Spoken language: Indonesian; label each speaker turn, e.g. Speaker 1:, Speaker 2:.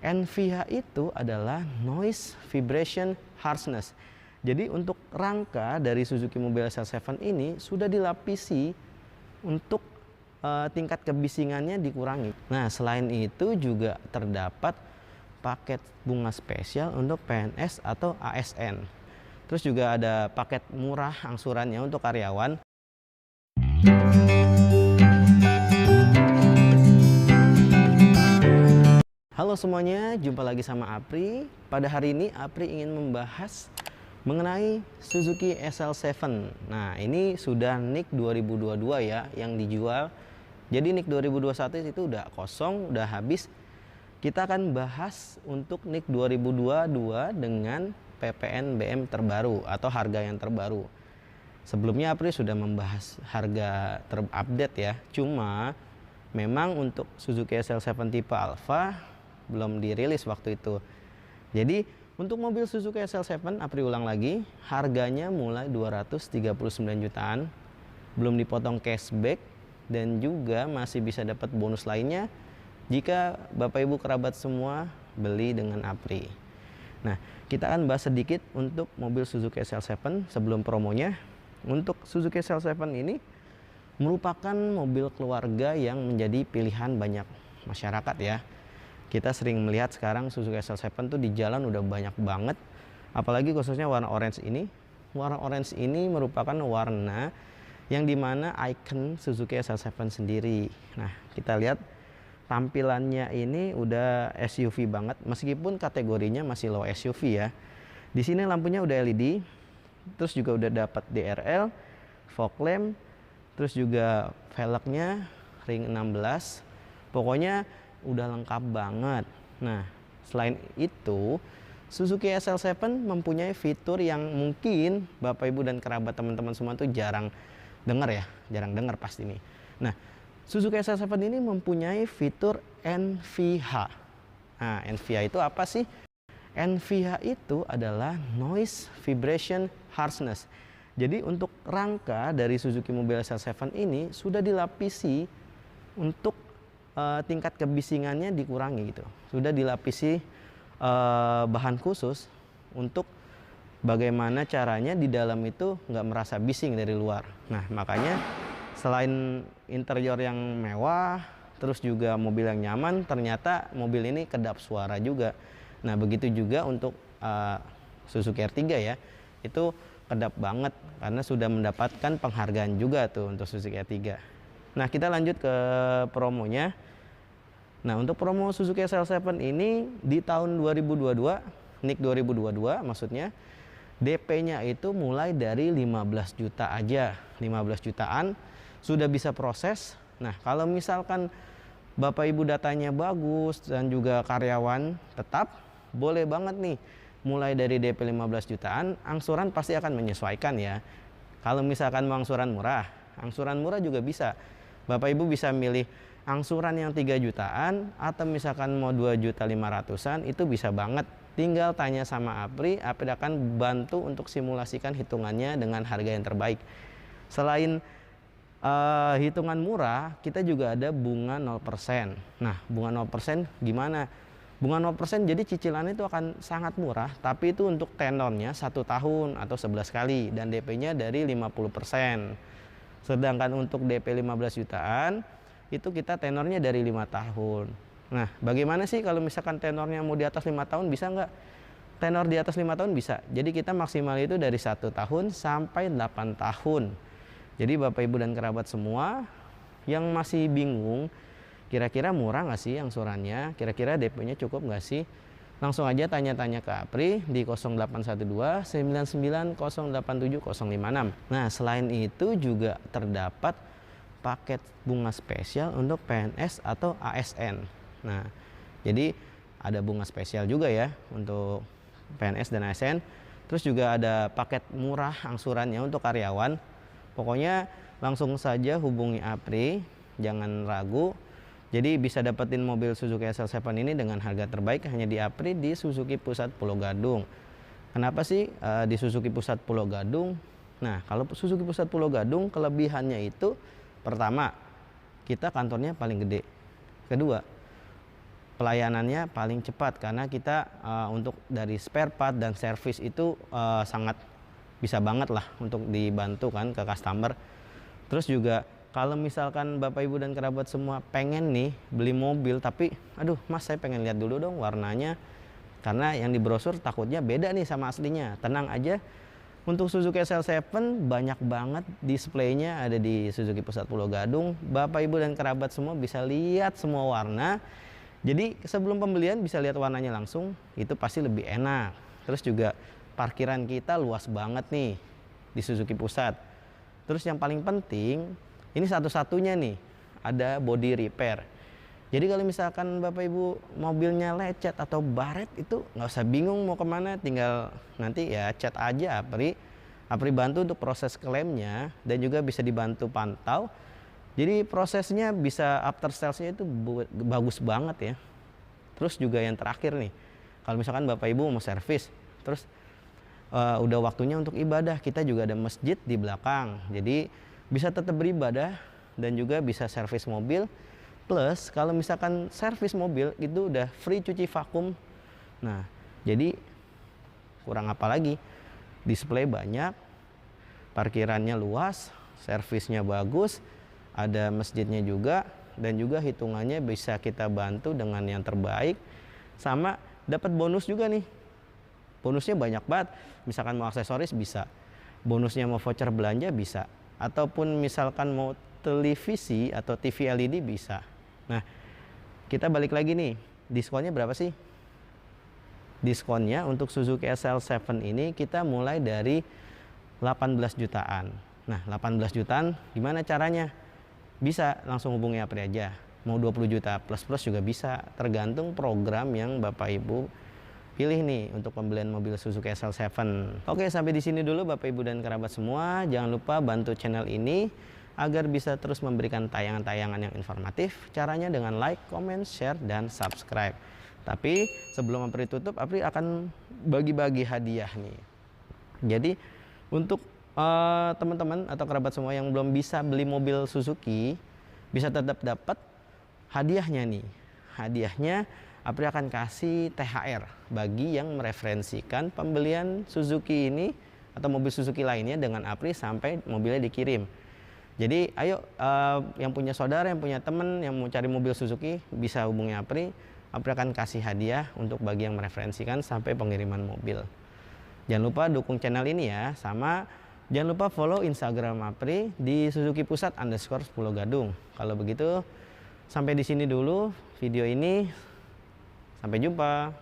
Speaker 1: NVH itu adalah Noise Vibration Harshness. Jadi untuk rangka dari Suzuki Mobil SL7 ini sudah dilapisi untuk tingkat kebisingannya dikurangi. Nah, selain itu juga terdapat paket bunga spesial untuk PNS atau ASN. Terus juga ada paket murah angsurannya untuk karyawan. Halo semuanya, jumpa lagi sama Apri. Pada hari ini Apri ingin membahas mengenai Suzuki SL7. Nah, ini sudah NIK 2022 ya yang dijual. Jadi NIK 2021 itu udah kosong, udah habis. Kita akan bahas untuk NIK 2022 dengan PPNBM terbaru atau harga yang terbaru. Sebelumnya Apri sudah membahas harga terupdate ya. Cuma memang untuk Suzuki SL7 tipe Alpha belum dirilis waktu itu. Jadi untuk mobil Suzuki SL7, Apri ulang lagi, harganya mulai 239 jutaan, belum dipotong cashback, dan juga masih bisa dapat bonus lainnya jika Bapak Ibu kerabat semua beli dengan Apri. Nah, kita akan bahas sedikit untuk mobil Suzuki SL7 sebelum promonya. Untuk Suzuki SL7 ini merupakan mobil keluarga yang menjadi pilihan banyak masyarakat ya. Kita sering melihat sekarang Suzuki SL7 tuh di jalan udah banyak banget, apalagi khususnya warna orange ini. Warna orange ini merupakan warna yang dimana icon Suzuki SL7 sendiri. Nah, kita lihat tampilannya ini udah SUV banget, meskipun kategorinya masih low SUV ya. Di sini lampunya udah LED, terus juga udah dapat DRL, fog lamp, terus juga velgnya ring 16. Pokoknya udah lengkap banget. Nah, selain itu Suzuki SL7 mempunyai fitur yang mungkin Bapak Ibu dan kerabat teman-teman semua tuh jarang dengar ya, jarang dengar pasti nih. Nah, Suzuki SL7 ini mempunyai fitur NVH. Nah, NVH itu apa sih? NVH itu adalah Noise Vibration Harshness. Jadi untuk rangka dari Suzuki Mobil SL7 ini sudah dilapisi untuk tingkat kebisingannya dikurangi gitu. Sudah dilapisi bahan khusus untuk bagaimana caranya di dalam itu nggak merasa bising dari luar. Nah, makanya selain interior yang mewah, terus juga mobil yang nyaman, ternyata mobil ini kedap suara juga. Nah, begitu juga untuk Suzuki R3 ya, itu kedap banget karena sudah mendapatkan penghargaan juga tuh untuk Suzuki R3. Nah, kita lanjut ke promonya. Nah, untuk promo Suzuki SL7 ini di tahun 2022, NIK 2022 maksudnya, DP-nya itu mulai dari 15 juta aja. 15 jutaan sudah bisa proses. Nah, kalau misalkan Bapak Ibu datanya bagus dan juga karyawan tetap, boleh banget nih mulai dari DP 15 jutaan, angsuran pasti akan menyesuaikan ya. Kalau misalkan mau angsuran murah juga bisa. Bapak Ibu bisa milih angsuran yang 3 jutaan atau misalkan mau 2.500.000-an, itu bisa banget. Tinggal tanya sama Apri akan bantu untuk simulasikan hitungannya dengan harga yang terbaik. Selain hitungan murah, kita juga ada bunga 0%. Nah, bunga 0% gimana? Bunga 0% jadi cicilannya itu akan sangat murah, tapi itu untuk tenornya 1 tahun atau 11 kali dan DP-nya dari 50%. Sedangkan untuk DP 15 jutaan itu kita tenornya dari 5 tahun. Nah, bagaimana sih kalau misalkan tenornya mau di atas 5 tahun, bisa nggak? Tenor di atas 5 tahun bisa. Jadi kita maksimal itu dari 1 tahun sampai 8 tahun. Jadi Bapak Ibu dan kerabat semua yang masih bingung, kira-kira murah nggak sih angsurannya? Kira-kira DP-nya cukup nggak sih? Langsung aja tanya-tanya ke Apri di 0812 99 087 056. Nah, selain itu juga terdapat paket bunga spesial untuk PNS atau ASN. Nah, jadi ada bunga spesial juga ya untuk PNS dan ASN. Terus juga ada paket murah angsurannya untuk karyawan. Pokoknya langsung saja hubungi Apri, jangan ragu. Jadi bisa dapetin mobil Suzuki SL7 ini dengan harga terbaik hanya di Apri di Suzuki Pusat Pulau Gadung. Kenapa sih di Suzuki Pusat Pulau Gadung? Nah, kalau Suzuki Pusat Pulau Gadung kelebihannya itu pertama, kita kantornya paling gede. Kedua, pelayanannya paling cepat karena kita untuk dari spare part dan servis itu sangat bisa banget lah untuk dibantu kan ke customer. Terus juga kalau misalkan Bapak Ibu dan kerabat semua pengen nih beli mobil tapi aduh Mas saya pengen lihat dulu dong warnanya, karena yang di brosur takutnya beda nih sama aslinya. Tenang aja, untuk Suzuki SL7 banyak banget displaynya ada di Suzuki Pusat Pulau Gadung. Bapak Ibu dan kerabat semua bisa lihat semua warna. Jadi sebelum pembelian bisa lihat warnanya langsung, itu pasti lebih enak. Terus juga parkiran kita luas banget nih di Suzuki Pusat. Terus yang paling penting, ini satu-satunya nih, ada body repair. Jadi kalau misalkan Bapak Ibu mobilnya lecet atau baret itu nggak usah bingung mau kemana, tinggal nanti ya chat aja Apri. Apri bantu untuk proses klaimnya dan juga bisa dibantu pantau. Jadi prosesnya bisa after salesnya itu bagus banget ya. Terus juga yang terakhir nih, kalau misalkan Bapak Ibu mau servis, terus udah waktunya untuk ibadah, kita juga ada masjid di belakang. Jadi bisa tetap beribadah dan juga bisa servis mobil. Plus kalau misalkan servis mobil itu udah free cuci vakum. Nah, jadi kurang apa lagi? Display banyak, parkirannya luas, servisnya bagus, ada masjidnya juga, dan juga hitungannya bisa kita bantu dengan yang terbaik. Sama dapat bonus juga nih. Bonusnya banyak banget. Misalkan mau aksesoris bisa, bonusnya mau voucher belanja bisa, ataupun misalkan mau televisi atau TV LED bisa. Nah, kita balik lagi nih, diskonnya berapa sih? Diskonnya untuk Suzuki SL7 ini kita mulai dari 18 jutaan. Nah, 18 jutaan gimana caranya? Bisa langsung hubungi Apri aja. Mau 20 juta plus juga bisa, tergantung program yang Bapak Ibu pilih nih untuk pembelian mobil Suzuki SL7. Oke, sampai di sini dulu Bapak Ibu dan kerabat semua. Jangan lupa bantu channel ini agar bisa terus memberikan tayangan-tayangan yang informatif. Caranya dengan like, comment, share, dan subscribe. Tapi sebelum Apri tutup, Apri akan bagi-bagi hadiah nih. Jadi untuk teman-teman atau kerabat semua yang belum bisa beli mobil Suzuki, bisa tetap dapat hadiahnya nih. Hadiahnya Apri akan kasih THR bagi yang mereferensikan pembelian Suzuki ini atau mobil Suzuki lainnya dengan Apri sampai mobilnya dikirim. Jadi ayo yang punya saudara, yang punya teman yang mau cari mobil Suzuki bisa hubungi Apri. Apri akan kasih hadiah untuk bagi yang mereferensikan sampai pengiriman mobil. Jangan lupa dukung channel ini ya, sama jangan lupa follow Instagram Apri di Suzuki Pusat _ Pulau Gadung. Kalau begitu sampai di sini dulu video ini. Sampai jumpa.